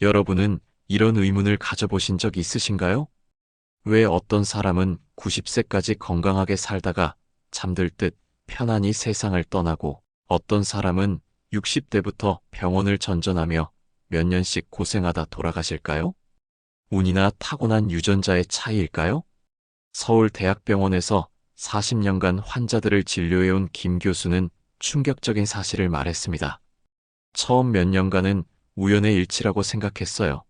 여러분은 이런 의문을 가져보신 적 있으신가요? 왜 어떤 사람은 90세까지 건강하게 살다가 잠들 듯 편안히 세상을 떠나고 어떤 사람은 60대부터 병원을 전전하며 몇 년씩 고생하다 돌아가실까요? 운이나 타고난 유전자의 차이일까요? 서울대학병원에서 40년간 환자들을 진료해온 김 교수는 충격적인 사실을 말했습니다. 처음 몇 년간은 우연의 일치라고 생각했어요.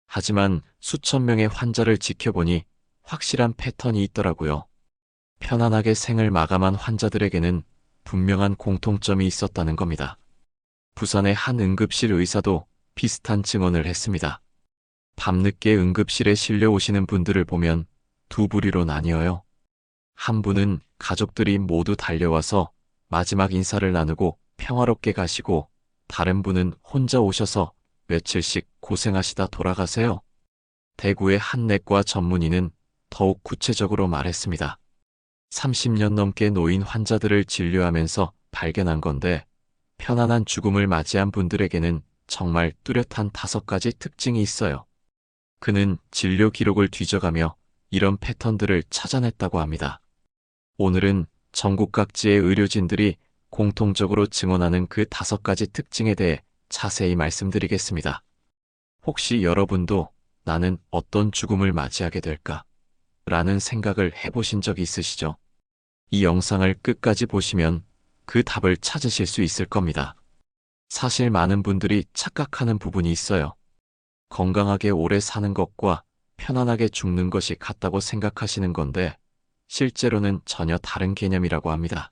하지만 수천 명의 환자를 지켜보니 확실한 패턴이 있더라고요. 편안하게 생을 마감한 환자들에게는 분명한 공통점이 있었다는 겁니다. 부산의 한 응급실 의사도 비슷한 증언을 했습니다. 밤늦게 응급실에 실려 오시는 분들을 보면 두 부류로 나뉘어요. 한 분은 가족들이 모두 달려와서 마지막 인사를 나누고 평화롭게 가시고, 다른 분은 혼자 오셔서 며칠씩 고생하시다 돌아가세요. 대구의 한 내과 전문의는 더욱 구체적으로 말했습니다. 30년 넘게 노인 환자들을 진료하면서 발견한 건데, 편안한 죽음을 맞이한 분들에게는 정말 뚜렷한 5가지 특징이 있어요. 그는 진료 기록을 뒤져가며 이런 패턴들을 찾아냈다고 합니다. 오늘은 전국 각지의 의료진들이 공통적으로 증언하는 그 5가지 특징에 대해 자세히 말씀드리겠습니다. 혹시 여러분도 나는 어떤 죽음을 맞이하게 될까? 라는 생각을 해보신 적 있으시죠? 이 영상을 끝까지 보시면 그 답을 찾으실 수 있을 겁니다. 사실 많은 분들이 착각하는 부분이 있어요. 건강하게 오래 사는 것과 편안하게 죽는 것이 같다고 생각하시는 건데, 실제로는 전혀 다른 개념이라고 합니다.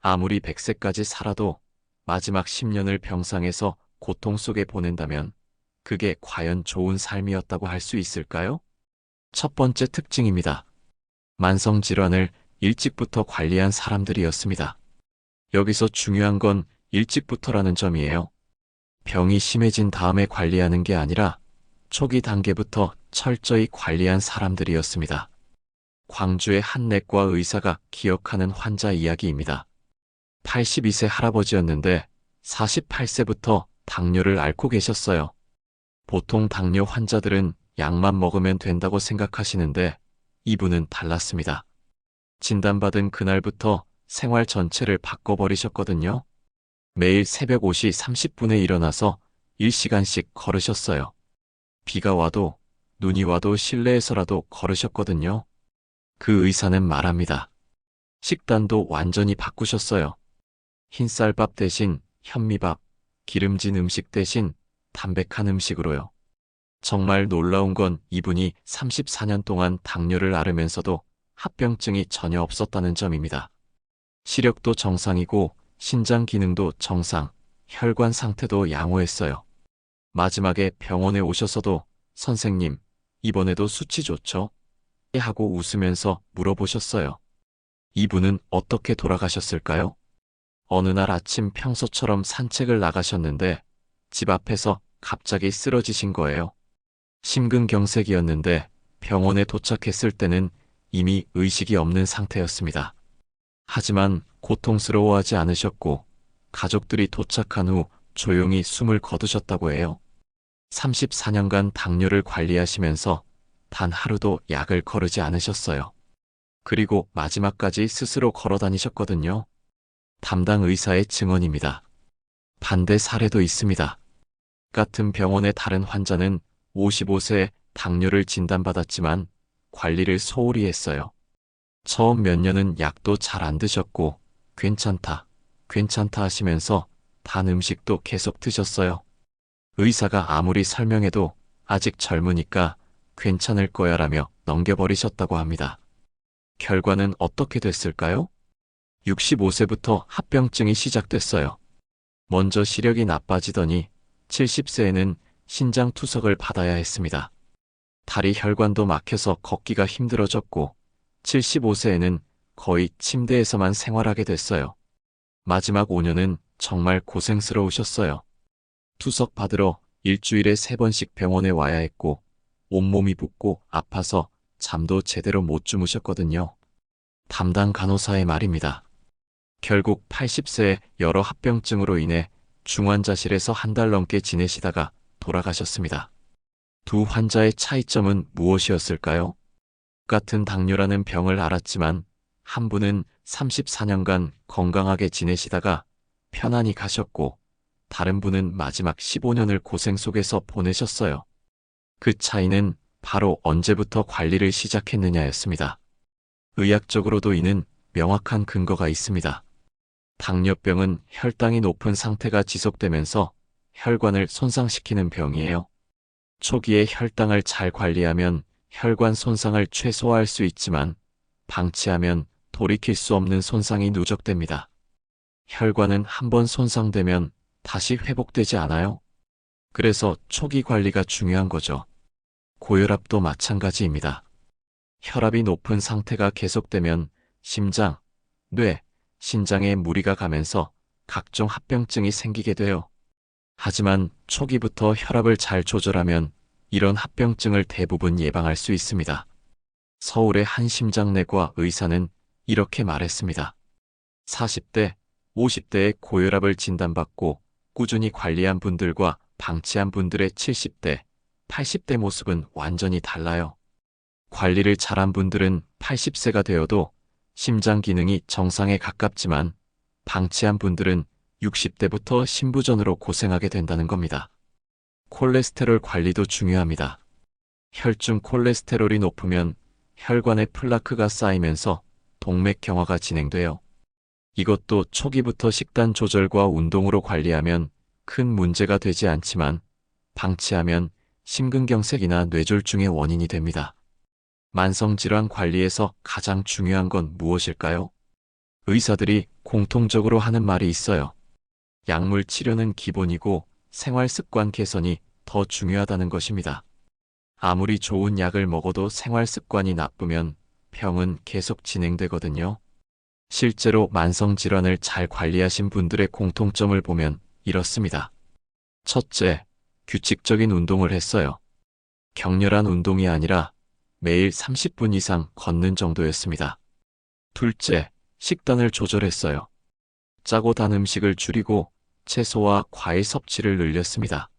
아무리 100세까지 살아도 마지막 10년을 병상에서 고통 속에 보낸다면 그게 과연 좋은 삶이었다고 할 수 있을까요? 첫 번째 특징입니다. 만성질환을 일찍부터 관리한 사람들이었습니다. 여기서 중요한 건 일찍부터라는 점이에요. 병이 심해진 다음에 관리하는 게 아니라 초기 단계부터 철저히 관리한 사람들이었습니다. 광주의 한 내과 의사가 기억하는 환자 이야기입니다. 82세 할아버지였는데 48세부터 당뇨를 앓고 계셨어요. 보통 당뇨 환자들은 약만 먹으면 된다고 생각하시는데 이분은 달랐습니다. 진단받은 그날부터 생활 전체를 바꿔버리셨거든요. 매일 새벽 5시 30분에 일어나서 1시간씩 걸으셨어요. 비가 와도 눈이 와도 실내에서라도 걸으셨거든요. 그 의사는 말합니다. 식단도 완전히 바꾸셨어요. 흰쌀밥 대신 현미밥, 기름진 음식 대신 담백한 음식으로요. 정말 놀라운 건 이분이 34년 동안 당뇨를 앓으면서도 합병증이 전혀 없었다는 점입니다. 시력도 정상이고 신장 기능도 정상, 혈관 상태도 양호했어요. 마지막에 병원에 오셔서도 선생님, 이번에도 수치 좋죠? 하고 웃으면서 물어보셨어요. 이분은 어떻게 돌아가셨을까요? 어느 날 아침 평소처럼 산책을 나가셨는데 집 앞에서 갑자기 쓰러지신 거예요. 심근경색이었는데 병원에 도착했을 때는 이미 의식이 없는 상태였습니다. 하지만 고통스러워하지 않으셨고 가족들이 도착한 후 조용히 숨을 거두셨다고 해요. 34년간 당뇨를 관리하시면서 단 하루도 약을 거르지 않으셨어요. 그리고 마지막까지 스스로 걸어 다니셨거든요. 담당 의사의 증언입니다. 반대 사례도 있습니다. 같은 병원의 다른 환자는 55세에 당뇨를 진단받았지만 관리를 소홀히 했어요. 처음 몇 년은 약도 잘 안 드셨고 괜찮다, 괜찮다 하시면서 단 음식도 계속 드셨어요. 의사가 아무리 설명해도 아직 젊으니까 괜찮을 거야 라며 넘겨버리셨다고 합니다. 결과는 어떻게 됐을까요? 65세부터 합병증이 시작됐어요. 먼저 시력이 나빠지더니 70세에는 신장 투석을 받아야 했습니다. 다리 혈관도 막혀서 걷기가 힘들어졌고 75세에는 거의 침대에서만 생활하게 됐어요. 마지막 5년은 정말 고생스러우셨어요. 투석 받으러 일주일에 3번씩 병원에 와야 했고 온몸이 붓고 아파서 잠도 제대로 못 주무셨거든요. 담당 간호사의 말입니다. 결국 80세에 여러 합병증으로 인해 중환자실에서 한 달 넘게 지내시다가 돌아가셨습니다. 두 환자의 차이점은 무엇이었을까요? 똑같은 당뇨라는 병을 앓았지만 한 분은 34년간 건강하게 지내시다가 편안히 가셨고 다른 분은 마지막 15년을 고생 속에서 보내셨어요. 그 차이는 바로 언제부터 관리를 시작했느냐였습니다. 의학적으로도 이는 명확한 근거가 있습니다. 당뇨병은 혈당이 높은 상태가 지속되면서 혈관을 손상시키는 병이에요. 초기에 혈당을 잘 관리하면 혈관 손상을 최소화할 수 있지만 방치하면 돌이킬 수 없는 손상이 누적됩니다. 혈관은 한번 손상되면 다시 회복되지 않아요. 그래서 초기 관리가 중요한 거죠. 고혈압도 마찬가지입니다. 혈압이 높은 상태가 계속되면 심장, 뇌, 신장에 무리가 가면서 각종 합병증이 생기게 돼요. 하지만 초기부터 혈압을 잘 조절하면 이런 합병증을 대부분 예방할 수 있습니다. 서울의 한 심장내과 의사는 이렇게 말했습니다. 40대, 50대의 고혈압을 진단받고 꾸준히 관리한 분들과 방치한 분들의 70대, 80대 모습은 완전히 달라요. 관리를 잘한 분들은 80세가 되어도 심장 기능이 정상에 가깝지만 방치한 분들은 60대부터 심부전으로 고생하게 된다는 겁니다. 콜레스테롤 관리도 중요합니다. 혈중 콜레스테롤이 높으면 혈관에 플라크가 쌓이면서 동맥경화가 진행돼요. 이것도 초기부터 식단 조절과 운동으로 관리하면 큰 문제가 되지 않지만 방치하면 심근경색이나 뇌졸중의 원인이 됩니다. 만성질환 관리에서 가장 중요한 건 무엇일까요? 의사들이 공통적으로 하는 말이 있어요. 약물 치료는 기본이고 생활 습관 개선이 더 중요하다는 것입니다. 아무리 좋은 약을 먹어도 생활 습관이 나쁘면 병은 계속 진행되거든요. 실제로 만성질환을 잘 관리하신 분들의 공통점을 보면 이렇습니다. 첫째, 규칙적인 운동을 했어요. 격렬한 운동이 아니라 매일 30분 이상 걷는 정도였습니다. 둘째, 식단을 조절했어요. 짜고 단 음식을 줄이고 채소와 과일 섭취를 늘렸습니다.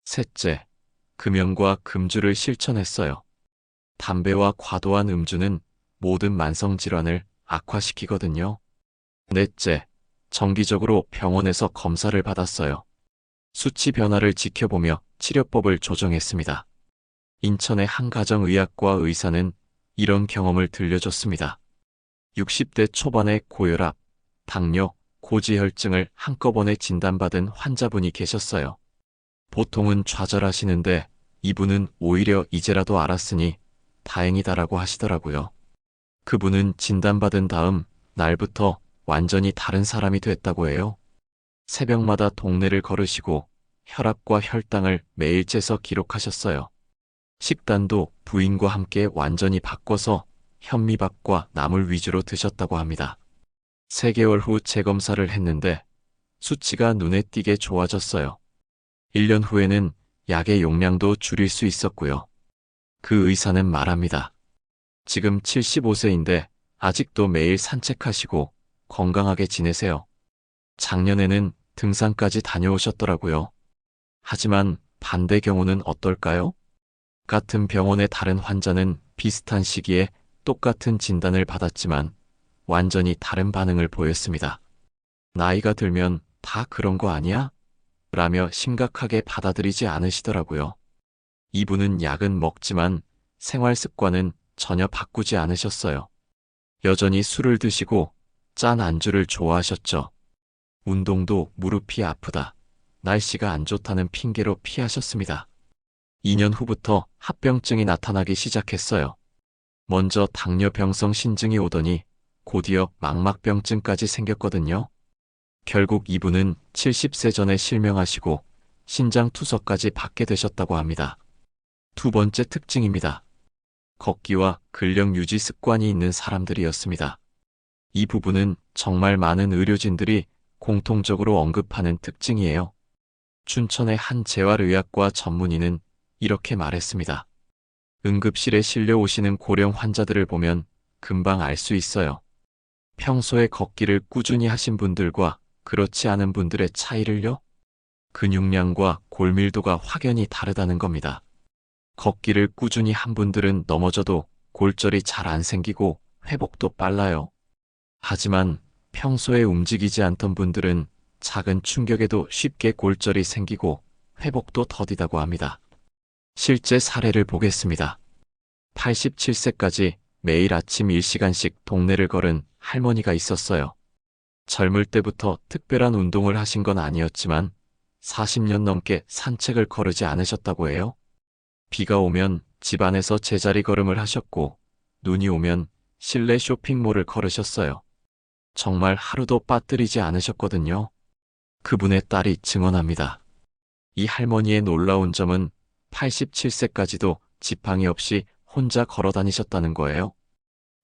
셋째, 금연과 금주를 실천했어요. 담배와 과도한 음주는 모든 만성질환을 악화시키거든요. 넷째, 정기적으로 병원에서 검사를 받았어요. 수치 변화를 지켜보며 치료법을 조정했습니다. 인천의 한 가정의학과 의사는 이런 경험을 들려줬습니다. 60대 초반의 고혈압, 당뇨, 고지혈증을 한꺼번에 진단받은 환자분이 계셨어요. 보통은 좌절하시는데 이분은 오히려 이제라도 알았으니 다행이다라고 하시더라고요. 그분은 진단받은 다음 날부터 완전히 다른 사람이 됐다고 해요. 새벽마다 동네를 걸으시고 혈압과 혈당을 매일 재서 기록하셨어요. 식단도 부인과 함께 완전히 바꿔서 현미밥과 나물 위주로 드셨다고 합니다. 3개월 후 재검사를 했는데 수치가 눈에 띄게 좋아졌어요. 1년 후에는 약의 용량도 줄일 수 있었고요. 그 의사는 말합니다. 지금 75세인데 아직도 매일 산책하시고 건강하게 지내세요. 작년에는 등산까지 다녀오셨더라고요. 하지만 반대 경우는 어떨까요? 같은 병원의 다른 환자는 비슷한 시기에 똑같은 진단을 받았지만 완전히 다른 반응을 보였습니다. 나이가 들면 다 그런 거 아니야? 라며 심각하게 받아들이지 않으시더라고요. 이분은 약은 먹지만 생활 습관은 전혀 바꾸지 않으셨어요. 여전히 술을 드시고 짠 안주를 좋아하셨죠. 운동도 무릎이 아프다, 날씨가 안 좋다는 핑계로 피하셨습니다. 2년 후부터 합병증이 나타나기 시작했어요. 먼저 당뇨병성 신증이 오더니 곧이어 망막병증까지 생겼거든요. 결국 이분은 70세 전에 실명하시고 신장투석까지 받게 되셨다고 합니다. 두 번째 특징입니다. 걷기와 근력 유지 습관이 있는 사람들이었습니다. 이 부분은 정말 많은 의료진들이 공통적으로 언급하는 특징이에요. 춘천의 한 재활의학과 전문의는 이렇게 말했습니다. 응급실에 실려 오시는 고령 환자들을 보면 금방 알 수 있어요. 평소에 걷기를 꾸준히 하신 분들과 그렇지 않은 분들의 차이를요. 근육량과 골밀도가 확연히 다르다는 겁니다. 걷기를 꾸준히 한 분들은 넘어져도 골절이 잘 안 생기고 회복도 빨라요. 하지만 평소에 움직이지 않던 분들은 작은 충격에도 쉽게 골절이 생기고 회복도 더디다고 합니다. 실제 사례를 보겠습니다. 87세까지 매일 아침 1시간씩 동네를 걸은 할머니가 있었어요. 젊을 때부터 특별한 운동을 하신 건 아니었지만 40년 넘게 산책을 거르지 않으셨다고 해요. 비가 오면 집 안에서 제자리 걸음을 하셨고 눈이 오면 실내 쇼핑몰을 걸으셨어요. 정말 하루도 빠뜨리지 않으셨거든요. 그분의 딸이 증언합니다. 이 할머니의 놀라운 점은 87세까지도 지팡이 없이 혼자 걸어 다니셨다는 거예요.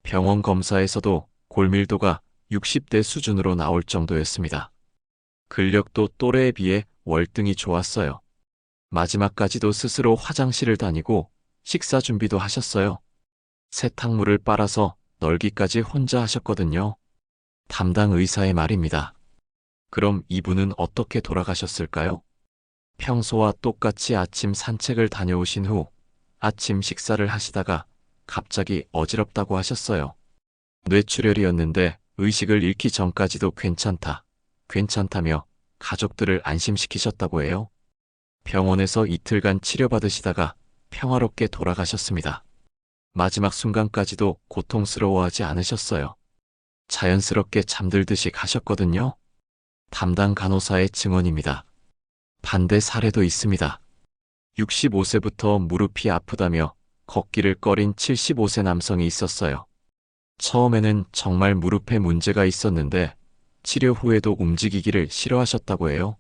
병원 검사에서도 골밀도가 60대 수준으로 나올 정도였습니다. 근력도 또래에 비해 월등히 좋았어요. 마지막까지도 스스로 화장실을 다니고 식사 준비도 하셨어요. 세탁물을 빨아서 널기까지 혼자 하셨거든요. 담당 의사의 말입니다. 그럼 이분은 어떻게 돌아가셨을까요? 평소와 똑같이 아침 산책을 다녀오신 후 아침 식사를 하시다가 갑자기 어지럽다고 하셨어요. 뇌출혈이었는데 의식을 잃기 전까지도 괜찮다며 가족들을 안심시키셨다고 해요. 병원에서 이틀간 치료받으시다가 평화롭게 돌아가셨습니다. 마지막 순간까지도 고통스러워하지 않으셨어요. 자연스럽게 잠들듯이 가셨거든요. 담당 간호사의 증언입니다. 반대 사례도 있습니다. 65세부터 무릎이 아프다며 걷기를 꺼린 75세 남성이 있었어요. 처음에는 정말 무릎에 문제가 있었는데 치료 후에도 움직이기를 싫어하셨다고 해요.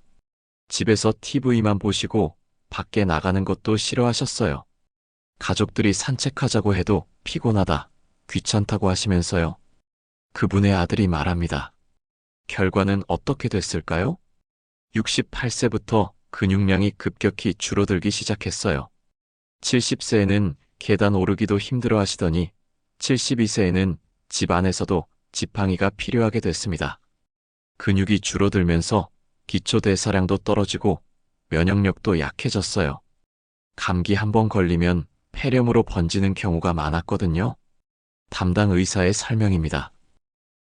집에서 TV만 보시고 밖에 나가는 것도 싫어하셨어요. 가족들이 산책하자고 해도 피곤하다, 귀찮다고 하시면서요. 그분의 아들이 말합니다. 결과는 어떻게 됐을까요? 68세부터 근육량이 급격히 줄어들기 시작했어요. 70세에는 계단 오르기도 힘들어 하시더니 72세에는 집 안에서도 지팡이가 필요하게 됐습니다. 근육이 줄어들면서 기초대사량도 떨어지고 면역력도 약해졌어요. 감기 한번 걸리면 폐렴으로 번지는 경우가 많았거든요. 담당 의사의 설명입니다.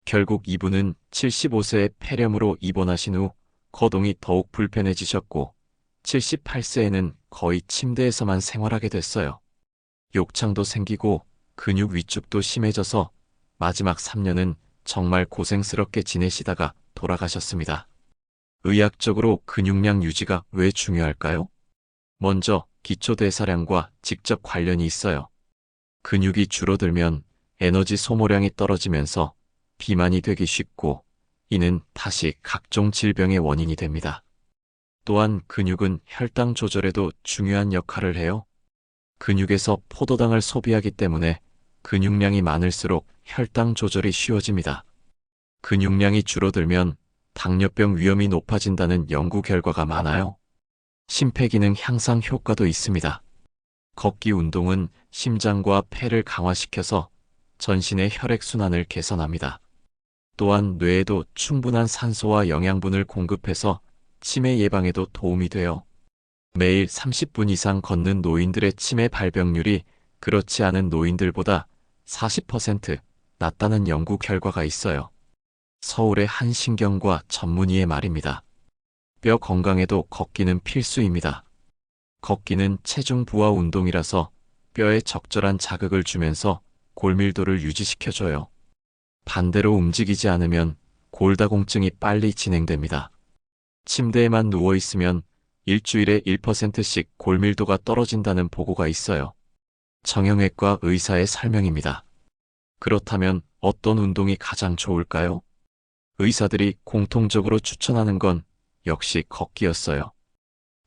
결국 이분은 75세에 폐렴으로 입원하신 후 거동이 더욱 불편해지셨고 78세에는 거의 침대에서만 생활하게 됐어요. 욕창도 생기고 근육 위축도 심해져서 마지막 3년은 정말 고생스럽게 지내시다가 돌아가셨습니다. 의학적으로 근육량 유지가 왜 중요할까요? 먼저 기초대사량과 직접 관련이 있어요. 근육이 줄어들면 에너지 소모량이 떨어지면서 비만이 되기 쉽고 이는 다시 각종 질병의 원인이 됩니다. 또한 근육은 혈당 조절에도 중요한 역할을 해요. 근육에서 포도당을 소비하기 때문에 근육량이 많을수록 혈당 조절이 쉬워집니다. 근육량이 줄어들면 당뇨병 위험이 높아진다는 연구 결과가 많아요. 심폐기능 향상 효과도 있습니다. 걷기 운동은 심장과 폐를 강화시켜서 전신의 혈액순환을 개선합니다. 또한 뇌에도 충분한 산소와 영양분을 공급해서 치매 예방에도 도움이 돼요. 매일 30분 이상 걷는 노인들의 치매 발병률이 그렇지 않은 노인들보다 40% 낮다는 연구 결과가 있어요. 서울의 한 신경과 전문의의 말입니다. 뼈 건강에도 걷기는 필수입니다. 걷기는 체중 부하 운동이라서 뼈에 적절한 자극을 주면서 골밀도를 유지시켜줘요. 반대로 움직이지 않으면 골다공증이 빨리 진행됩니다. 침대에만 누워있으면 일주일에 1%씩 골밀도가 떨어진다는 보고가 있어요. 정형외과 의사의 설명입니다. 그렇다면 어떤 운동이 가장 좋을까요? 의사들이 공통적으로 추천하는 건 역시 걷기였어요.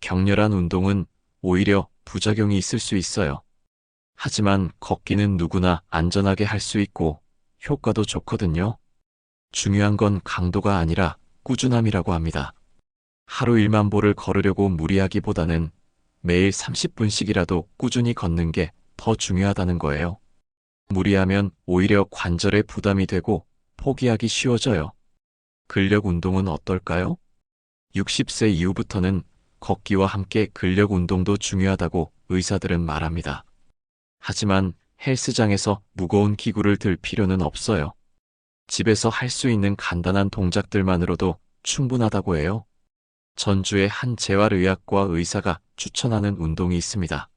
격렬한 운동은 오히려 부작용이 있을 수 있어요. 하지만 걷기는 누구나 안전하게 할 수 있고 효과도 좋거든요. 중요한 건 강도가 아니라 꾸준함이라고 합니다. 하루 1만 보를 걸으려고 무리하기보다는 매일 30분씩이라도 꾸준히 걷는 게 더 중요하다는 거예요. 무리하면 오히려 관절에 부담이 되고 포기하기 쉬워져요. 근력 운동은 어떨까요? 60세 이후부터는 걷기와 함께 근력 운동도 중요하다고 의사들은 말합니다. 하지만 헬스장에서 무거운 기구를 들 필요는 없어요. 집에서 할 수 있는 간단한 동작들만으로도 충분하다고 해요. 전주의 한 재활의학과 의사가 추천하는 운동이 있습니다.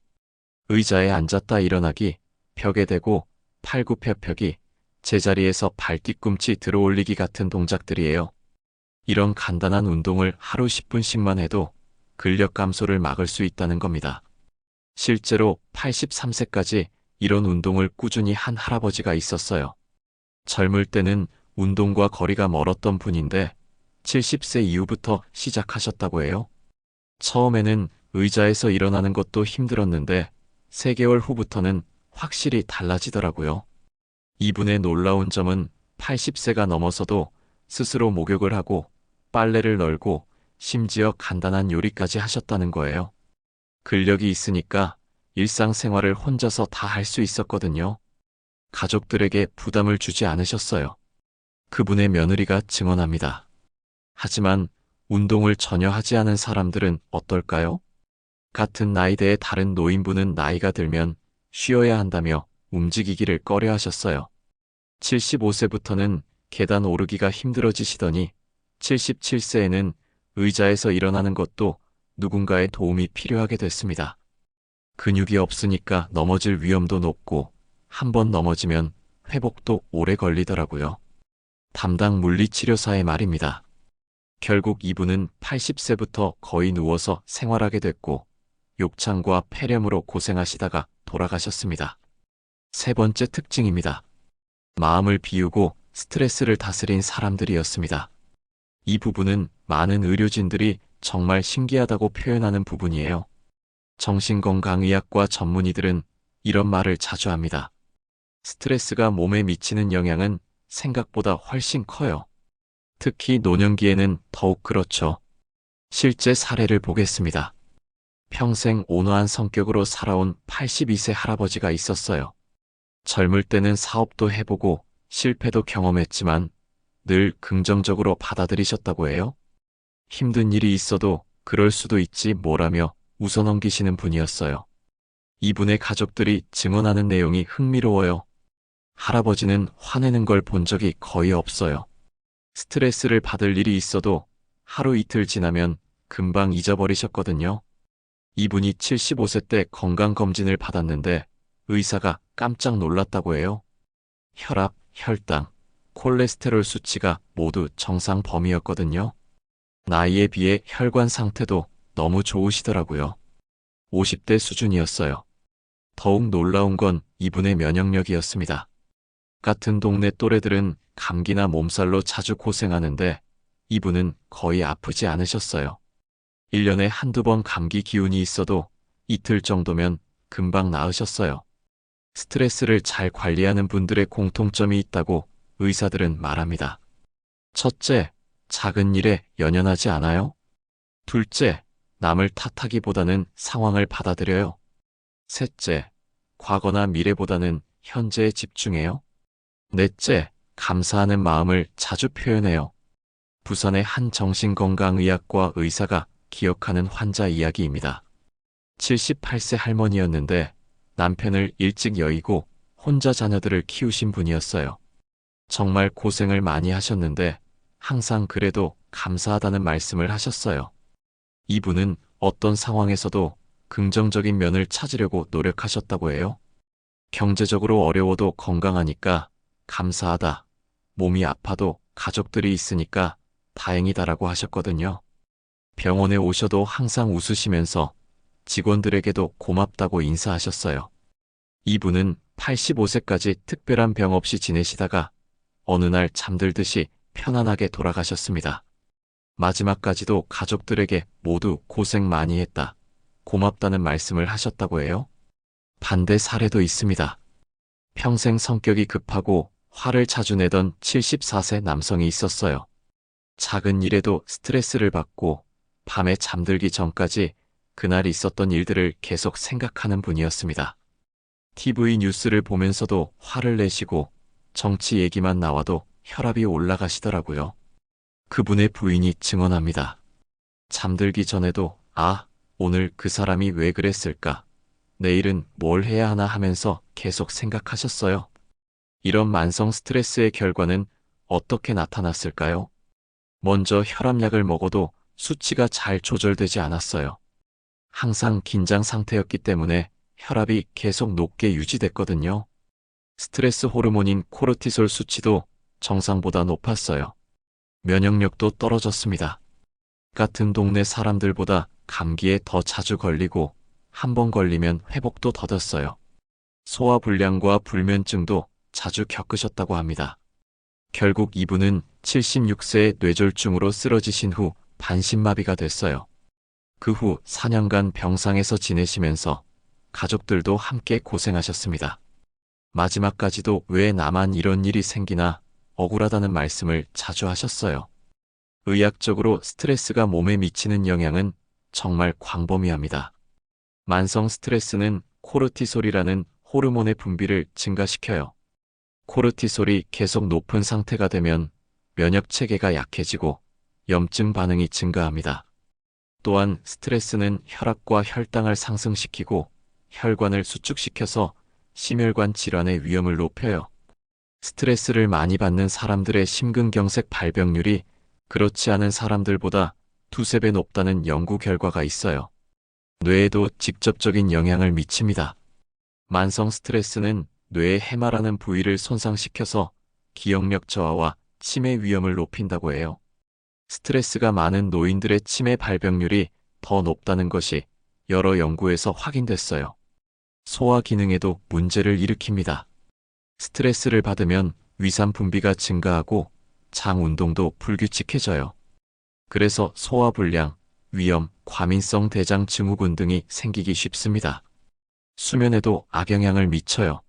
의자에 앉았다 일어나기, 벽에 대고 팔굽혀펴기, 제자리에서 발 뒤꿈치 들어올리기 같은 동작들이에요. 이런 간단한 운동을 하루 10분씩만 해도 근력 감소를 막을 수 있다는 겁니다. 실제로 83세까지 이런 운동을 꾸준히 한 할아버지가 있었어요. 젊을 때는 운동과 거리가 멀었던 분인데 70세 이후부터 시작하셨다고 해요. 처음에는 의자에서 일어나는 것도 힘들었는데 3개월 후부터는 확실히 달라지더라고요. 이분의 놀라운 점은 80세가 넘어서도 스스로 목욕을 하고 빨래를 널고 심지어 간단한 요리까지 하셨다는 거예요. 근력이 있으니까 일상생활을 혼자서 다 할 수 있었거든요. 가족들에게 부담을 주지 않으셨어요. 그분의 며느리가 증언합니다. 하지만 운동을 전혀 하지 않은 사람들은 어떨까요? 같은 나이대의 다른 노인분은 나이가 들면 쉬어야 한다며 움직이기를 꺼려 하셨어요. 75세부터는 계단 오르기가 힘들어지시더니 77세에는 의자에서 일어나는 것도 누군가의 도움이 필요하게 됐습니다. 근육이 없으니까 넘어질 위험도 높고 한 번 넘어지면 회복도 오래 걸리더라고요. 담당 물리치료사의 말입니다. 결국 이분은 80세부터 거의 누워서 생활하게 됐고 욕창과 폐렴으로 고생하시다가 돌아가셨습니다. 세 번째 특징입니다. 마음을 비우고 스트레스를 다스린 사람들이었습니다. 이 부분은 많은 의료진들이 정말 신기하다고 표현하는 부분이에요. 정신건강의학과 전문의들은 이런 말을 자주 합니다. 스트레스가 몸에 미치는 영향은 생각보다 훨씬 커요. 특히 노년기에는 더욱 그렇죠. 실제 사례를 보겠습니다. 평생 온화한 성격으로 살아온 82세 할아버지가 있었어요. 젊을 때는 사업도 해보고 실패도 경험했지만 늘 긍정적으로 받아들이셨다고 해요. 힘든 일이 있어도 그럴 수도 있지 뭐라며 웃어넘기시는 분이었어요. 이분의 가족들이 증언하는 내용이 흥미로워요. 할아버지는 화내는 걸 본 적이 거의 없어요. 스트레스를 받을 일이 있어도 하루 이틀 지나면 금방 잊어버리셨거든요. 이분이 75세 때 건강검진을 받았는데 의사가 깜짝 놀랐다고 해요. 혈압, 혈당, 콜레스테롤 수치가 모두 정상 범위였거든요. 나이에 비해 혈관 상태도 너무 좋으시더라고요. 50대 수준이었어요. 더욱 놀라운 건 이분의 면역력이었습니다. 같은 동네 또래들은 감기나 몸살로 자주 고생하는데 이분은 거의 아프지 않으셨어요. 1년에 한두 번 감기 기운이 있어도 이틀 정도면 금방 나으셨어요. 스트레스를 잘 관리하는 분들의 공통점이 있다고 의사들은 말합니다. 첫째, 작은 일에 연연하지 않아요. 둘째, 남을 탓하기보다는 상황을 받아들여요. 셋째, 과거나 미래보다는 현재에 집중해요. 넷째, 감사하는 마음을 자주 표현해요. 부산의 한 정신건강의학과 의사가 기억하는 환자 이야기입니다. 78세 할머니였는데 남편을 일찍 여의고 혼자 자녀들을 키우신 분이었어요. 정말 고생을 많이 하셨는데 항상 그래도 감사하다는 말씀을 하셨어요. 이분은 어떤 상황에서도 긍정적인 면을 찾으려고 노력하셨다고 해요. 경제적으로 어려워도 건강하니까 감사하다. 몸이 아파도 가족들이 있으니까 다행이다라고 하셨거든요. 병원에 오셔도 항상 웃으시면서 직원들에게도 고맙다고 인사하셨어요. 이분은 85세까지 특별한 병 없이 지내시다가 어느 날 잠들듯이 편안하게 돌아가셨습니다. 마지막까지도 가족들에게 모두 고생 많이 했다. 고맙다는 말씀을 하셨다고 해요. 반대 사례도 있습니다. 평생 성격이 급하고 화를 자주 내던 74세 남성이 있었어요. 작은 일에도 스트레스를 받고 밤에 잠들기 전까지 그날 있었던 일들을 계속 생각하는 분이었습니다. TV 뉴스를 보면서도 화를 내시고 정치 얘기만 나와도 혈압이 올라가시더라고요. 그분의 부인이 증언합니다. 잠들기 전에도 아, 오늘 그 사람이 왜 그랬을까? 내일은 뭘 해야 하나 하면서 계속 생각하셨어요. 이런 만성 스트레스의 결과는 어떻게 나타났을까요? 먼저 혈압약을 먹어도 수치가 잘 조절되지 않았어요. 항상 긴장 상태였기 때문에 혈압이 계속 높게 유지됐거든요. 스트레스 호르몬인 코르티솔 수치도 정상보다 높았어요. 면역력도 떨어졌습니다. 같은 동네 사람들보다 감기에 더 자주 걸리고 한 번 걸리면 회복도 더뎠어요. 소화불량과 불면증도 자주 겪으셨다고 합니다. 결국 이분은 76세의 뇌졸중으로 쓰러지신 후 반신마비가 됐어요. 그 후 4년간 병상에서 지내시면서 가족들도 함께 고생하셨습니다. 마지막까지도 왜 나만 이런 일이 생기나 억울하다는 말씀을 자주 하셨어요. 의학적으로 스트레스가 몸에 미치는 영향은 정말 광범위합니다. 만성 스트레스는 코르티솔이라는 호르몬의 분비를 증가시켜요. 코르티솔이 계속 높은 상태가 되면 면역 체계가 약해지고 염증 반응이 증가합니다. 또한 스트레스는 혈압과 혈당을 상승시키고 혈관을 수축시켜서 심혈관 질환의 위험을 높여요. 스트레스를 많이 받는 사람들의 심근경색 발병률이 그렇지 않은 사람들보다 두세 배 높다는 연구 결과가 있어요. 뇌에도 직접적인 영향을 미칩니다. 만성 스트레스는 뇌의 해마라는 부위를 손상시켜서 기억력 저하와 치매 위험을 높인다고 해요. 스트레스가 많은 노인들의 치매 발병률이 더 높다는 것이 여러 연구에서 확인됐어요. 소화 기능에도 문제를 일으킵니다. 스트레스를 받으면 위산 분비가 증가하고 장 운동도 불규칙해져요. 그래서 소화불량, 위염, 과민성 대장 증후군 등이 생기기 쉽습니다. 수면에도 악영향을 미쳐요.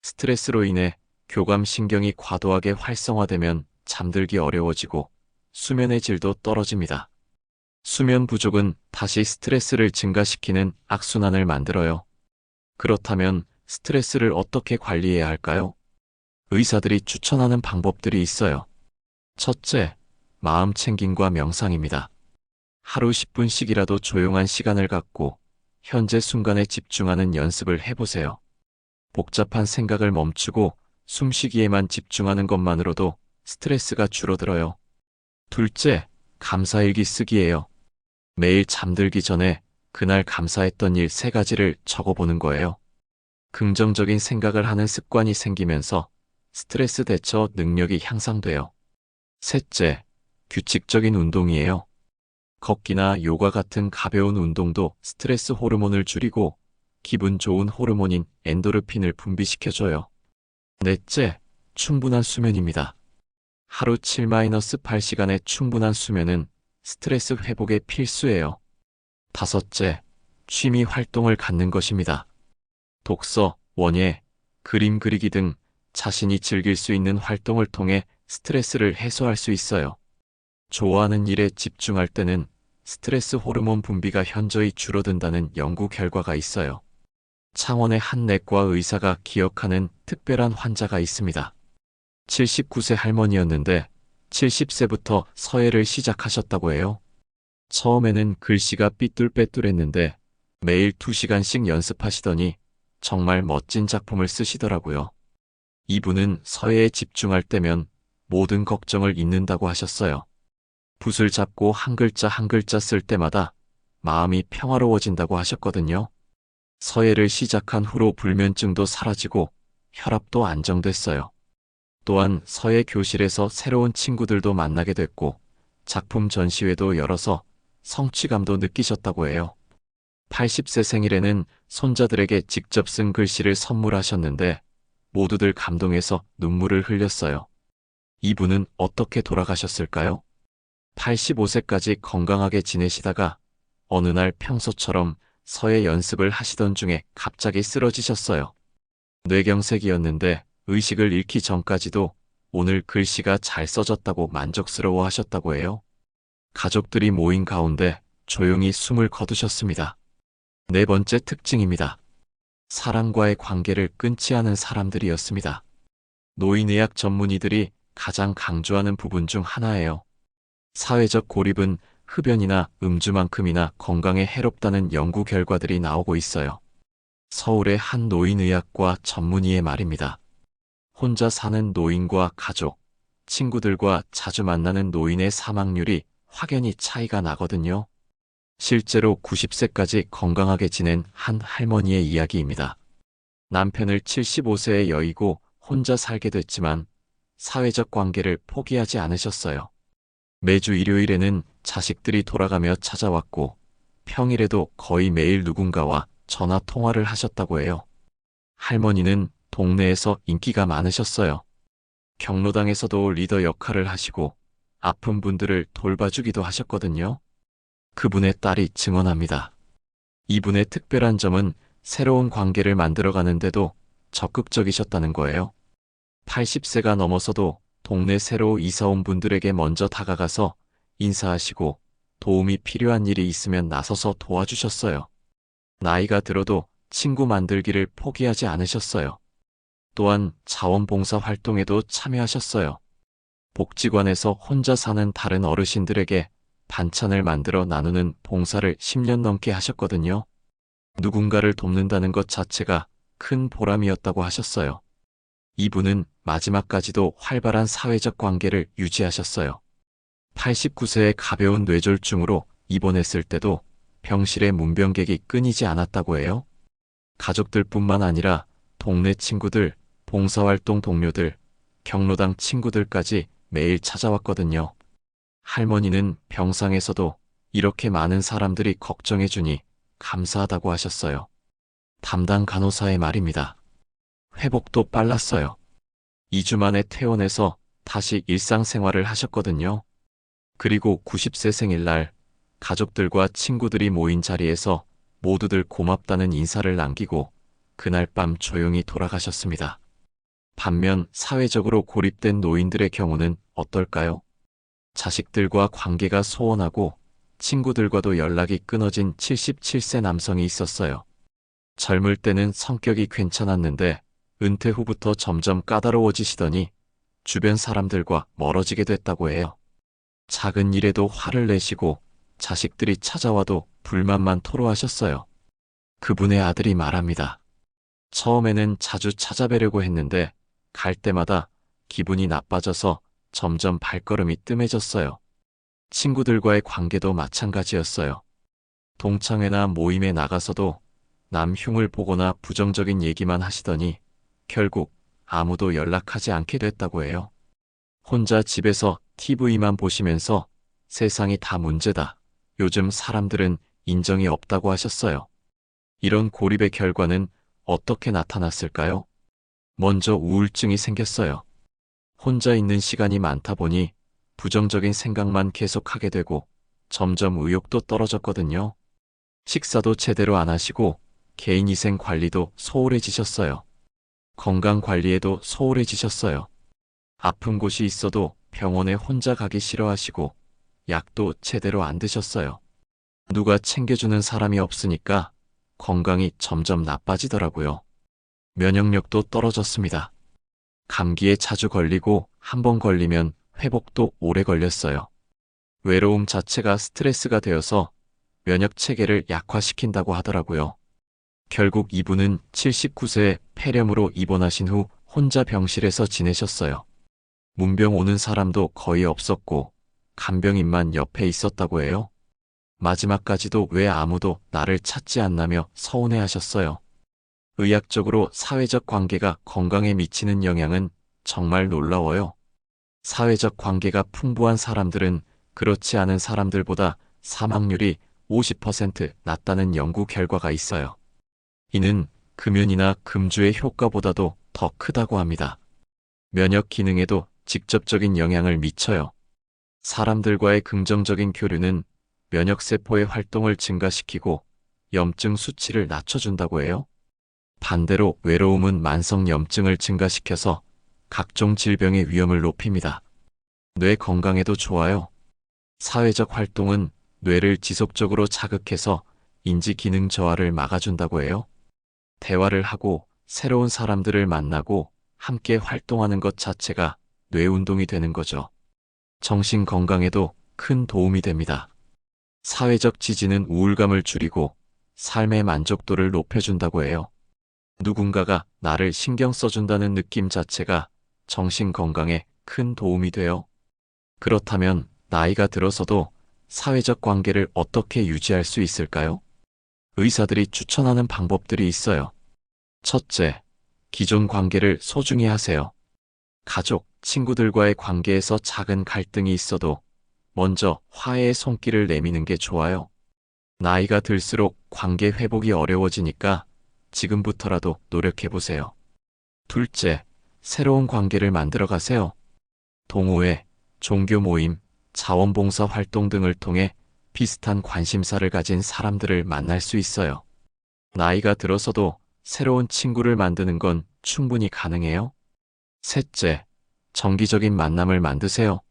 스트레스로 인해 교감신경이 과도하게 활성화되면 잠들기 어려워지고 수면의 질도 떨어집니다. 수면 부족은 다시 스트레스를 증가시키는 악순환을 만들어요. 그렇다면 스트레스를 어떻게 관리해야 할까요? 의사들이 추천하는 방법들이 있어요. 첫째, 마음 챙김과 명상입니다. 하루 10분씩이라도 조용한 시간을 갖고 현재 순간에 집중하는 연습을 해보세요. 복잡한 생각을 멈추고 숨쉬기에만 집중하는 것만으로도 스트레스가 줄어들어요. 둘째, 감사일기 쓰기예요. 매일 잠들기 전에 그날 감사했던 일 3가지를 적어보는 거예요. 긍정적인 생각을 하는 습관이 생기면서 스트레스 대처 능력이 향상돼요. 셋째, 규칙적인 운동이에요. 걷기나 요가 같은 가벼운 운동도 스트레스 호르몬을 줄이고 기분 좋은 호르몬인 엔도르핀을 분비시켜줘요. 넷째, 충분한 수면입니다. 하루 7-8시간의 충분한 수면은 스트레스 회복에 필수예요. 다섯째, 취미 활동을 갖는 것입니다. 독서, 원예, 그림 그리기 등 자신이 즐길 수 있는 활동을 통해 스트레스를 해소할 수 있어요. 좋아하는 일에 집중할 때는 스트레스 호르몬 분비가 현저히 줄어든다는 연구 결과가 있어요. 창원의 한 내과 의사가 기억하는 특별한 환자가 있습니다. 79세 할머니였는데 70세부터 서예를 시작하셨다고 해요. 처음에는 글씨가 삐뚤빼뚤했는데 매일 2시간씩 연습하시더니 정말 멋진 작품을 쓰시더라고요. 이분은 서예에 집중할 때면 모든 걱정을 잊는다고 하셨어요. 붓을 잡고 한 글자 한 글자 쓸 때마다 마음이 평화로워진다고 하셨거든요. 서예를 시작한 후로 불면증도 사라지고 혈압도 안정됐어요. 또한 서예 교실에서 새로운 친구들도 만나게 됐고 작품 전시회도 열어서 성취감도 느끼셨다고 해요. 80세 생일에는 손자들에게 직접 쓴 글씨를 선물하셨는데 모두들 감동해서 눈물을 흘렸어요. 이분은 어떻게 돌아가셨을까요? 85세까지 건강하게 지내시다가 어느 날 평소처럼 서예 연습을 하시던 중에 갑자기 쓰러지셨어요. 뇌경색이었는데 의식을 잃기 전까지도 오늘 글씨가 잘 써졌다고 만족스러워 하셨다고 해요. 가족들이 모인 가운데 조용히 숨을 거두셨습니다. 네 번째 특징입니다. 사람과의 관계를 끊지 않은 사람들이었습니다. 노인의학 전문의들이 가장 강조하는 부분 중 하나예요. 사회적 고립은 흡연이나 음주만큼이나 건강에 해롭다는 연구 결과들이 나오고 있어요. 서울의 한 노인의학과 전문의의 말입니다. 혼자 사는 노인과 가족, 친구들과 자주 만나는 노인의 사망률이 확연히 차이가 나거든요. 실제로 90세까지 건강하게 지낸 한 할머니의 이야기입니다. 남편을 75세에 여의고 혼자 살게 됐지만 사회적 관계를 포기하지 않으셨어요. 매주 일요일에는 자식들이 돌아가며 찾아왔고 평일에도 거의 매일 누군가와 전화 통화를 하셨다고 해요. 할머니는 동네에서 인기가 많으셨어요. 경로당에서도 리더 역할을 하시고 아픈 분들을 돌봐주기도 하셨거든요. 그분의 딸이 증언합니다. 이분의 특별한 점은 새로운 관계를 만들어가는데도 적극적이셨다는 거예요. 80세가 넘어서도 동네 새로 이사온 분들에게 먼저 다가가서 인사하시고 도움이 필요한 일이 있으면 나서서 도와주셨어요. 나이가 들어도 친구 만들기를 포기하지 않으셨어요. 또한 자원봉사 활동에도 참여하셨어요. 복지관에서 혼자 사는 다른 어르신들에게 반찬을 만들어 나누는 봉사를 10년 넘게 하셨거든요. 누군가를 돕는다는 것 자체가 큰 보람이었다고 하셨어요. 이분은 마지막까지도 활발한 사회적 관계를 유지하셨어요. 89세의 가벼운 뇌졸중으로 입원했을 때도 병실에 문병객이 끊이지 않았다고 해요. 가족들뿐만 아니라 동네 친구들, 봉사활동 동료들, 경로당 친구들까지 매일 찾아왔거든요. 할머니는 병상에서도 이렇게 많은 사람들이 걱정해주니 감사하다고 하셨어요. 담당 간호사의 말입니다. 회복도 빨랐어요. 2주 만에 퇴원해서 다시 일상생활을 하셨거든요. 그리고 90세 생일날 가족들과 친구들이 모인 자리에서 모두들 고맙다는 인사를 남기고 그날 밤 조용히 돌아가셨습니다. 반면 사회적으로 고립된 노인들의 경우는 어떨까요? 자식들과 관계가 소원하고 친구들과도 연락이 끊어진 77세 남성이 있었어요. 젊을 때는 성격이 괜찮았는데 은퇴 후부터 점점 까다로워지시더니 주변 사람들과 멀어지게 됐다고 해요. 작은 일에도 화를 내시고 자식들이 찾아와도 불만만 토로하셨어요. 그분의 아들이 말합니다. 처음에는 자주 찾아뵈려고 했는데 갈 때마다 기분이 나빠져서 점점 발걸음이 뜸해졌어요. 친구들과의 관계도 마찬가지였어요. 동창회나 모임에 나가서도 남 흉을 보거나 부정적인 얘기만 하시더니 결국 아무도 연락하지 않게 됐다고 해요. 혼자 집에서 TV만 보시면서 세상이 다 문제다. 요즘 사람들은 인정이 없다고 하셨어요. 이런 고립의 결과는 어떻게 나타났을까요? 먼저 우울증이 생겼어요. 혼자 있는 시간이 많다 보니 부정적인 생각만 계속하게 되고 점점 의욕도 떨어졌거든요. 식사도 제대로 안 하시고 개인위생 관리도 소홀해지셨어요. 건강 관리에도 소홀해지셨어요. 아픈 곳이 있어도 병원에 혼자 가기 싫어하시고 약도 제대로 안 드셨어요. 누가 챙겨주는 사람이 없으니까 건강이 점점 나빠지더라고요. 면역력도 떨어졌습니다. 감기에 자주 걸리고 한 번 걸리면 회복도 오래 걸렸어요. 외로움 자체가 스트레스가 되어서 면역 체계를 약화시킨다고 하더라고요. 결국 이분은 79세에 폐렴으로 입원하신 후 혼자 병실에서 지내셨어요. 문병 오는 사람도 거의 없었고 간병인만 옆에 있었다고 해요. 마지막까지도 왜 아무도 나를 찾지 않나며 서운해하셨어요. 의학적으로 사회적 관계가 건강에 미치는 영향은 정말 놀라워요. 사회적 관계가 풍부한 사람들은 그렇지 않은 사람들보다 사망률이 50% 낮다는 연구 결과가 있어요. 이는 금연이나 금주의 효과보다도 더 크다고 합니다. 면역 기능에도 직접적인 영향을 미쳐요. 사람들과의 긍정적인 교류는 면역세포의 활동을 증가시키고 염증 수치를 낮춰준다고 해요. 반대로 외로움은 만성 염증을 증가시켜서 각종 질병의 위험을 높입니다. 뇌 건강에도 좋아요. 사회적 활동은 뇌를 지속적으로 자극해서 인지 기능 저하를 막아준다고 해요. 대화를 하고 새로운 사람들을 만나고 함께 활동하는 것 자체가 뇌 운동이 되는 거죠. 정신 건강에도 큰 도움이 됩니다. 사회적 지지는 우울감을 줄이고 삶의 만족도를 높여준다고 해요. 누군가가 나를 신경 써준다는 느낌 자체가 정신 건강에 큰 도움이 돼요. 그렇다면 나이가 들어서도 사회적 관계를 어떻게 유지할 수 있을까요? 의사들이 추천하는 방법들이 있어요. 첫째, 기존 관계를 소중히 하세요. 가족, 친구들과의 관계에서 작은 갈등이 있어도 먼저 화해의 손길을 내미는 게 좋아요. 나이가 들수록 관계 회복이 어려워지니까 지금부터라도 노력해보세요. 둘째, 새로운 관계를 만들어 가세요. 동호회, 종교 모임, 자원봉사 활동 등을 통해 비슷한 관심사를 가진 사람들을 만날 수 있어요. 나이가 들어서도 새로운 친구를 만드는 건 충분히 가능해요. 셋째, 정기적인 만남을 만드세요.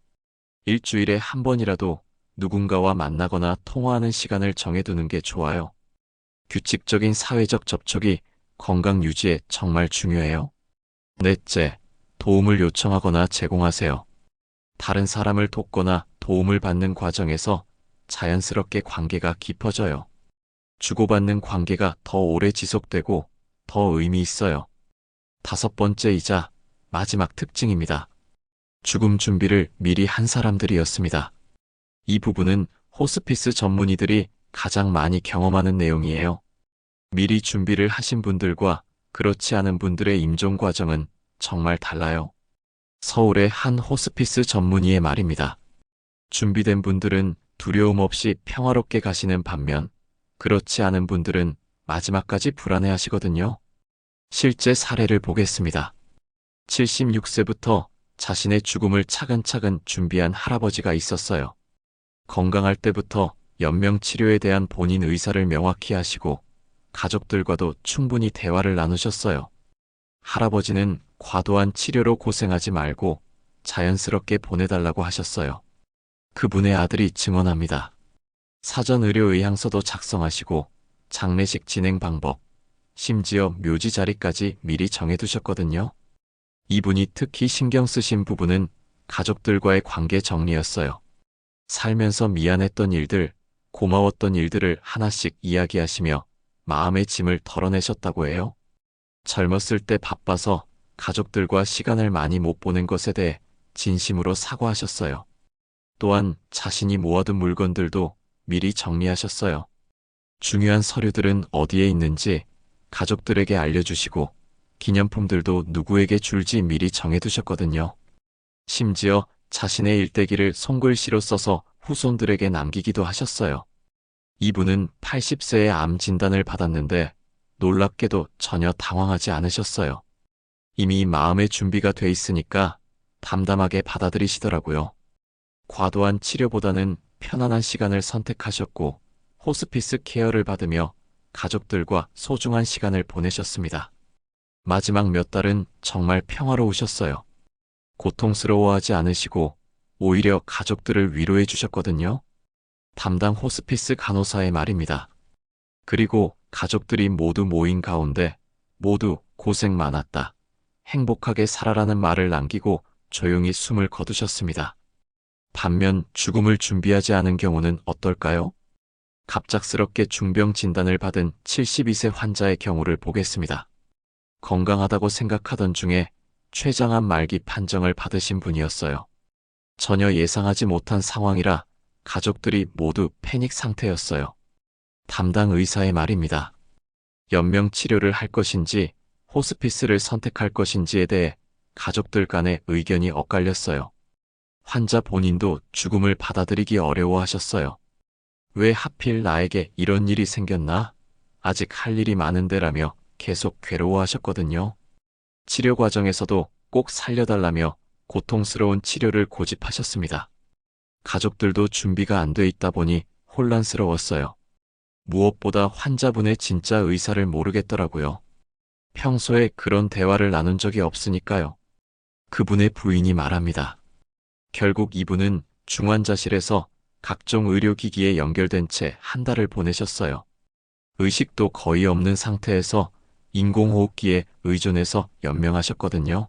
일주일에 한 번이라도 누군가와 만나거나 통화하는 시간을 정해두는 게 좋아요. 규칙적인 사회적 접촉이 건강 유지에 정말 중요해요. 넷째, 도움을 요청하거나 제공하세요. 다른 사람을 돕거나 도움을 받는 과정에서 자연스럽게 관계가 깊어져요. 주고받는 관계가 더 오래 지속되고 더 의미 있어요. 다섯 번째이자 마지막 특징입니다. 죽음 준비를 미리 한 사람들이었습니다. 이 부분은 호스피스 전문의들이 가장 많이 경험하는 내용이에요. 미리 준비를 하신 분들과 그렇지 않은 분들의 임종 과정은 정말 달라요. 서울의 한 호스피스 전문의의 말입니다. 준비된 분들은 두려움 없이 평화롭게 가시는 반면 그렇지 않은 분들은 마지막까지 불안해하시거든요. 실제 사례를 보겠습니다. 76세부터 자신의 죽음을 차근차근 준비한 할아버지가 있었어요. 건강할 때부터 연명치료에 대한 본인 의사를 명확히 하시고 가족들과도 충분히 대화를 나누셨어요. 할아버지는 과도한 치료로 고생하지 말고 자연스럽게 보내달라고 하셨어요. 그분의 아들이 증언합니다. 사전 의료 의향서도 작성하시고 장례식 진행 방법, 심지어 묘지 자리까지 미리 정해두셨거든요. 이분이 특히 신경 쓰신 부분은 가족들과의 관계 정리였어요. 살면서 미안했던 일들, 고마웠던 일들을 하나씩 이야기하시며 마음의 짐을 덜어내셨다고 해요. 젊었을 때 바빠서 가족들과 시간을 많이 못 보낸 것에 대해 진심으로 사과하셨어요. 또한 자신이 모아둔 물건들도 미리 정리하셨어요. 중요한 서류들은 어디에 있는지 가족들에게 알려주시고 기념품들도 누구에게 줄지 미리 정해두셨거든요. 심지어 자신의 일대기를 손글씨로 써서 후손들에게 남기기도 하셨어요. 이분은 80세에 암 진단을 받았는데 놀랍게도 전혀 당황하지 않으셨어요. 이미 마음의 준비가 돼 있으니까 담담하게 받아들이시더라고요. 과도한 치료보다는 편안한 시간을 선택하셨고 호스피스 케어를 받으며 가족들과 소중한 시간을 보내셨습니다. 마지막 몇 달은 정말 평화로우셨어요. 고통스러워하지 않으시고 오히려 가족들을 위로해 주셨거든요. 담당 호스피스 간호사의 말입니다. 그리고 가족들이 모두 모인 가운데 모두 고생 많았다. 행복하게 살아라는 말을 남기고 조용히 숨을 거두셨습니다. 반면 죽음을 준비하지 않은 경우는 어떨까요? 갑작스럽게 중병 진단을 받은 72세 환자의 경우를 보겠습니다. 건강하다고 생각하던 중에 췌장암 말기 판정을 받으신 분이었어요. 전혀 예상하지 못한 상황이라 가족들이 모두 패닉 상태였어요. 담당 의사의 말입니다. 연명 치료를 할 것인지 호스피스를 선택할 것인지에 대해 가족들 간의 의견이 엇갈렸어요. 환자 본인도 죽음을 받아들이기 어려워하셨어요. 왜 하필 나에게 이런 일이 생겼나? 아직 할 일이 많은데라며 계속 괴로워하셨거든요. 치료 과정에서도 꼭 살려달라며 고통스러운 치료를 고집하셨습니다. 가족들도 준비가 안 돼 있다 보니 혼란스러웠어요. 무엇보다 환자분의 진짜 의사를 모르겠더라고요. 평소에 그런 대화를 나눈 적이 없으니까요. 그분의 부인이 말합니다. 결국 이분은 중환자실에서 각종 의료기기에 연결된 채 한 달을 보내셨어요. 의식도 거의 없는 상태에서 인공호흡기에 의존해서 연명하셨거든요.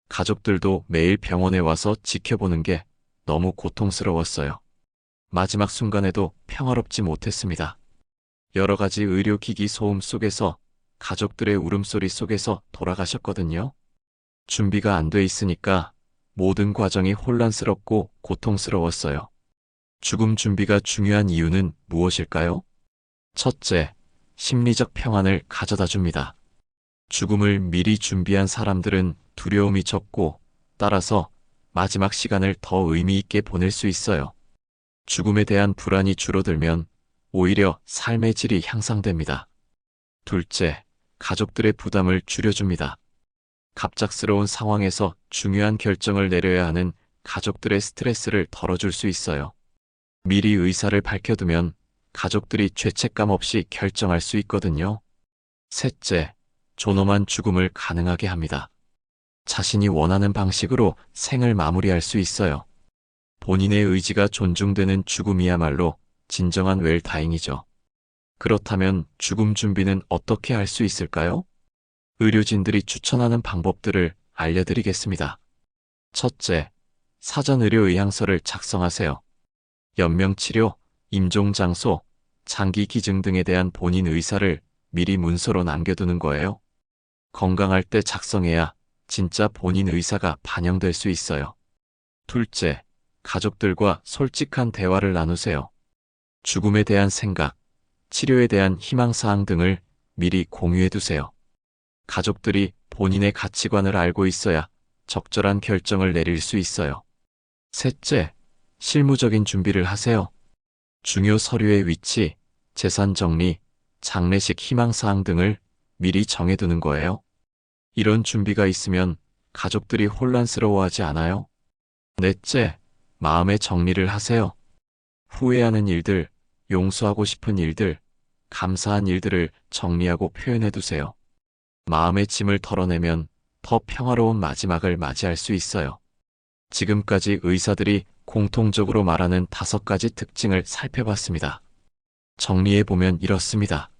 가족들도 매일 병원에 와서 지켜보는 게 너무 고통스러웠어요. 마지막 순간에도 평화롭지 못했습니다. 여러 가지 의료기기 소음 속에서, 가족들의 울음소리 속에서 돌아가셨거든요. 준비가 안 돼 있으니까 모든 과정이 혼란스럽고 고통스러웠어요. 죽음 준비가 중요한 이유는 무엇일까요? 첫째, 심리적 평안을 가져다 줍니다. 죽음을 미리 준비한 사람들은 두려움이 적고, 따라서 마지막 시간을 더 의미 있게 보낼 수 있어요. 죽음에 대한 불안이 줄어들면 오히려 삶의 질이 향상됩니다. 둘째, 가족들의 부담을 줄여줍니다. 갑작스러운 상황에서 중요한 결정을 내려야 하는 가족들의 스트레스를 덜어줄 수 있어요. 미리 의사를 밝혀두면 가족들이 죄책감 없이 결정할 수 있거든요. 셋째, 존엄한 죽음을 가능하게 합니다. 자신이 원하는 방식으로 생을 마무리할 수 있어요. 본인의 의지가 존중되는 죽음이야말로 진정한 웰다잉이죠. 그렇다면 죽음 준비는 어떻게 할 수 있을까요? 의료진들이 추천하는 방법들을 알려드리겠습니다. 첫째, 사전의료의향서를 작성하세요. 연명치료, 임종장소, 장기기증 등에 대한 본인 의사를 미리 문서로 남겨두는 거예요. 건강할 때 작성해야 진짜 본인 의사가 반영될 수 있어요. 둘째, 가족들과 솔직한 대화를 나누세요. 죽음에 대한 생각, 치료에 대한 희망사항 등을 미리 공유해두세요. 가족들이 본인의 가치관을 알고 있어야 적절한 결정을 내릴 수 있어요. 셋째, 실무적인 준비를 하세요. 중요 서류의 위치, 재산 정리, 장례식 희망사항 등을 미리 정해두는 거예요. 이런 준비가 있으면 가족들이 혼란스러워하지 않아요. 넷째, 마음의 정리를 하세요. 후회하는 일들, 용서하고 싶은 일들, 감사한 일들을 정리하고 표현해두세요. 마음의 짐을 털어내면 더 평화로운 마지막을 맞이할 수 있어요. 지금까지 의사들이 공통적으로 말하는 5가지 특징을 살펴봤습니다. 정리해보면 이렇습니다.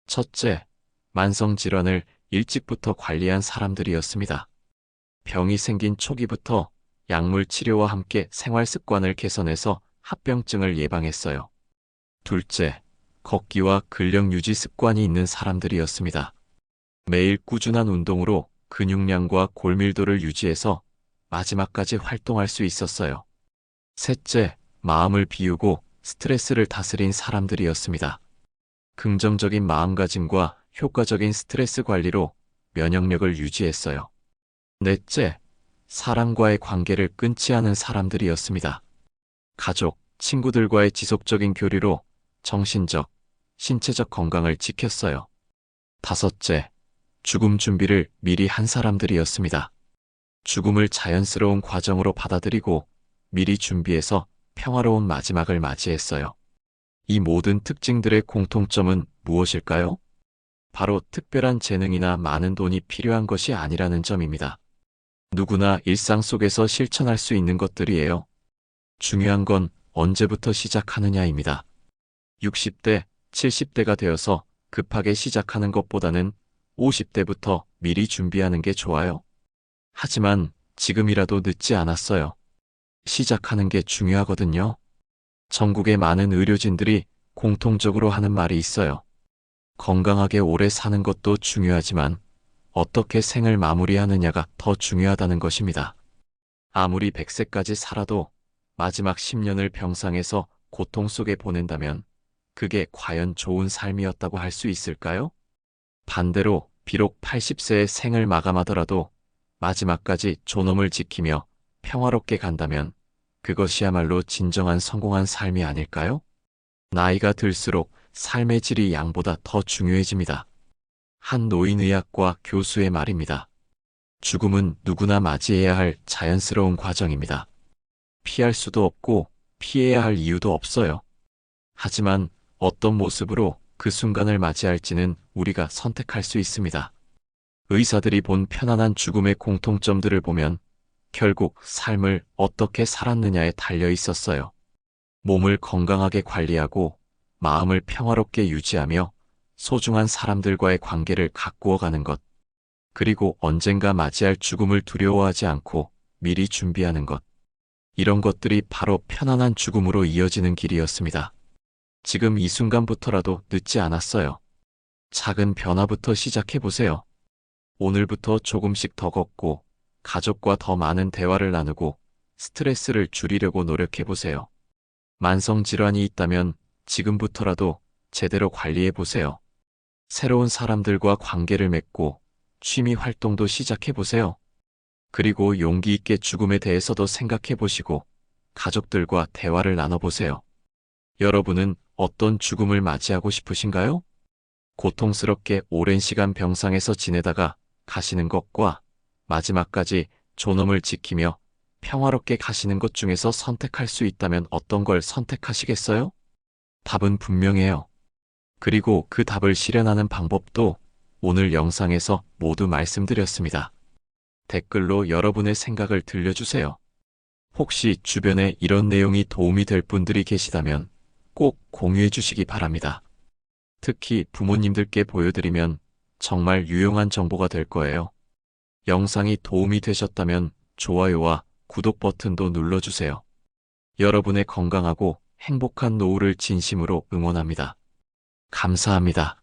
첫째, 만성질환을 일찍부터 관리한 사람들이었습니다. 병이 생긴 초기부터 약물 치료와 함께 생활 습관을 개선해서 합병증을 예방했어요. 둘째, 걷기와 근력 유지 습관이 있는 사람들이었습니다. 매일 꾸준한 운동으로 근육량과 골밀도를 유지해서 마지막까지 활동할 수 있었어요. 셋째, 마음을 비우고 스트레스를 다스린 사람들이었습니다. 긍정적인 마음가짐과 효과적인 스트레스 관리로 면역력을 유지했어요. 넷째, 사람과의 관계를 끊지 않은 사람들이었습니다. 가족, 친구들과의 지속적인 교류로 정신적, 신체적 건강을 지켰어요. 다섯째, 죽음 준비를 미리 한 사람들이었습니다. 죽음을 자연스러운 과정으로 받아들이고 미리 준비해서 평화로운 마지막을 맞이했어요. 이 모든 특징들의 공통점은 무엇일까요? 바로 특별한 재능이나 많은 돈이 필요한 것이 아니라는 점입니다. 누구나 일상 속에서 실천할 수 있는 것들이에요. 중요한 건 언제부터 시작하느냐입니다. 60대, 70대가 되어서 급하게 시작하는 것보다는 50대부터 미리 준비하는 게 좋아요. 하지만 지금이라도 늦지 않았어요. 시작하는 게 중요하거든요. 전국의 많은 의료진들이 공통적으로 하는 말이 있어요. 건강하게 오래 사는 것도 중요하지만 어떻게 생을 마무리하느냐가 더 중요하다는 것입니다. 아무리 100세까지 살아도 마지막 10년을 병상에서 고통 속에 보낸다면 그게 과연 좋은 삶이었다고 할 수 있을까요? 반대로 비록 80세의 생을 마감하더라도 마지막까지 존엄을 지키며 평화롭게 간다면 그것이야말로 진정한 성공한 삶이 아닐까요? 나이가 들수록 삶의 질이 양보다 더 중요해집니다. 한 노인의학과 교수의 말입니다. 죽음은 누구나 맞이해야 할 자연스러운 과정입니다. 피할 수도 없고 피해야 할 이유도 없어요. 하지만 어떤 모습으로 그 순간을 맞이할지는 우리가 선택할 수 있습니다. 의사들이 본 편안한 죽음의 공통점들을 보면 결국 삶을 어떻게 살았느냐에 달려 있었어요. 몸을 건강하게 관리하고 마음을 평화롭게 유지하며 소중한 사람들과의 관계를 가꾸어 가는 것, 그리고 언젠가 맞이할 죽음을 두려워하지 않고 미리 준비하는 것. 이런 것들이 바로 편안한 죽음으로 이어지는 길이었습니다. 지금 이 순간부터라도 늦지 않았어요. 작은 변화부터 시작해보세요. 오늘부터 조금씩 더 걷고, 가족과 더 많은 대화를 나누고, 스트레스를 줄이려고 노력해보세요. 만성질환이 있다면 지금부터라도 제대로 관리해보세요. 새로운 사람들과 관계를 맺고 취미 활동도 시작해보세요. 그리고 용기 있게 죽음에 대해서도 생각해보시고 가족들과 대화를 나눠보세요. 여러분은 어떤 죽음을 맞이하고 싶으신가요? 고통스럽게 오랜 시간 병상에서 지내다가 가시는 것과 마지막까지 존엄을 지키며 평화롭게 가시는 것 중에서 선택할 수 있다면 어떤 걸 선택하시겠어요? 답은 분명해요. 그리고 그 답을 실현하는 방법도 오늘 영상에서 모두 말씀드렸습니다. 댓글로 여러분의 생각을 들려주세요. 혹시 주변에 이런 내용이 도움이 될 분들이 계시다면 꼭 공유해 주시기 바랍니다. 특히 부모님들께 보여드리면 정말 유용한 정보가 될 거예요. 영상이 도움이 되셨다면 좋아요와 구독 버튼도 눌러주세요. 여러분의 건강하고 행복한 노후를 진심으로 응원합니다. 감사합니다.